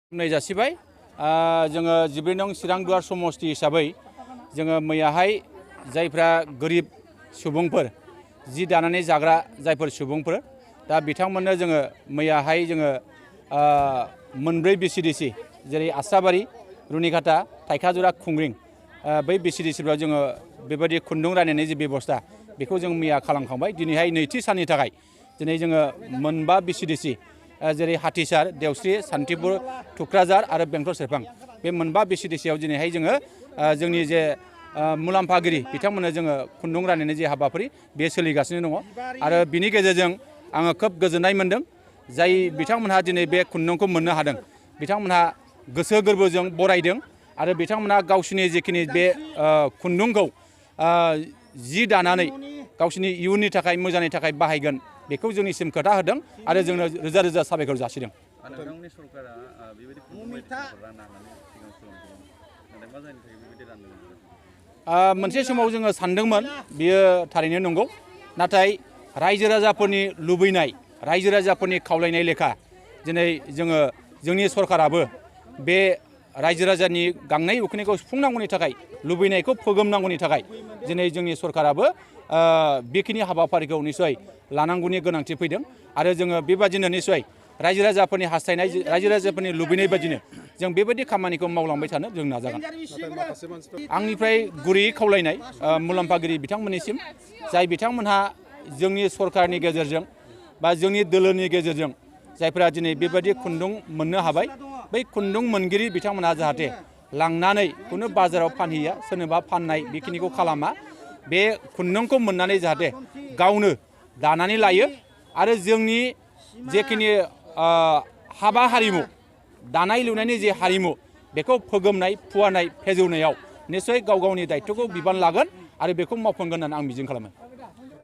नै जासिबाय जोङो 14 नं चिरां दुवार समष्टि हिसाबै जोङो मैयाहाय जायफ्रा गोरिब सुबुंफोर जि दानानै जाग्रा जायफोर सुबुंफोर दा बिथांमोननो जोङो मैयाहाय जोङो मोनब्रै Vcdc जेरै आस्राबारि रुनिखाता थाइखाजुरा खुंग्रिं बै Vcdcफ्राव जोङो बेबायदि खुन्दुं राननायनि जे बेबस्था बेखौ जों मैया खालामखांबाय। दिनैहाय नैथि साननि थाखाय दिनै जोङो मोनबा Vcdc जेरै हाथिसार देवस्रि सान्तिपुर थुक्राझार आरो बेंटल सेरफां बे मोनबा Vcdcआव दिनैहाय जोङो जोंनि जे मुलाम्फागिरि बिथांमोननो जोङो खुन्दुं राननायनि जे हाबाफारि बे सोलिगासिनो दङ आरो बिनि गेजेरजों आङो खोब गोजोननाय मोन्दों। जाय बिथांमोनहा दिनै बे खुन्दुंखौ मोननो हादों बिथांमोनहा गोसो गोरबोजों बरायदों आरो बिथांमोनहा गावसिनि जिखिनि बे खुन्दुंखौ जि दानानै गावसिनि इयुननि थाखाय मोजांनि थाखाय बाहायगोन बेखौ जोंनिसिम खोथा होदों आरो जोंनो रोजा रोजा साबायखर जासिदों। मोनसे समाव जोङो सानदोंमोन बियो थारैनो नंगौ, नाथाय रायजो राजाफोरनि लुबैनाय रायजो राजाफोरनि खावलायनाय लेखा दिनै जोङो जोंनि सरकाराबो बे रायजो राजानि गांनाय उखैनायखौ सुफुंनांगौनि थाखाय लुबैनायखौ फोगोमनांगौनि थाखाय दिनै जोंनि सरकाराबो बेखिनि हाबाफारिखौ निसय लानांगौनि गोनांथि फैदों आरो जोङो बेबादिनो निसय रायजो राजाफोरनि हास्थायनाय रायजो राजाफोरनि लुबैनाय बादिनो जों बेबायदि खामानिखौ मावलांबाय थानो जों नाजागोन। आंनिफ्राय गुरैयै खावलायनाय मुलाम्फागिरि बिथांमोननिसिम जाय बिथांमोनहा जोंनि सरकारनि गेजेरजों बा जोंनि दोलोनि गेजेरजों जायफोरा दिनै बेबायदि खुन्दुं मोननो हाबाय बै खुन्दुं मोनगिरि बिथांमोनहा जाहाथे लांनानै खुनु बाजाराव फानहैया सोरनोबा फाननाय बेखिनिखौ खालामा, बे खुन्दुंखौ मोननानै जाहाथे गावनो दानानै लायो आरो जोंनि जेखिनि हाबा हारिमु दानाय लुनायनि जे हारिमु बेखौ फोगोमनाय फुवारनाय फेजौनायाव निसय गाव गावनि दायित्वखौ बिबान लागोन आरो बेखौ मावफुंगोन होननानै आं मिजिं खालामो।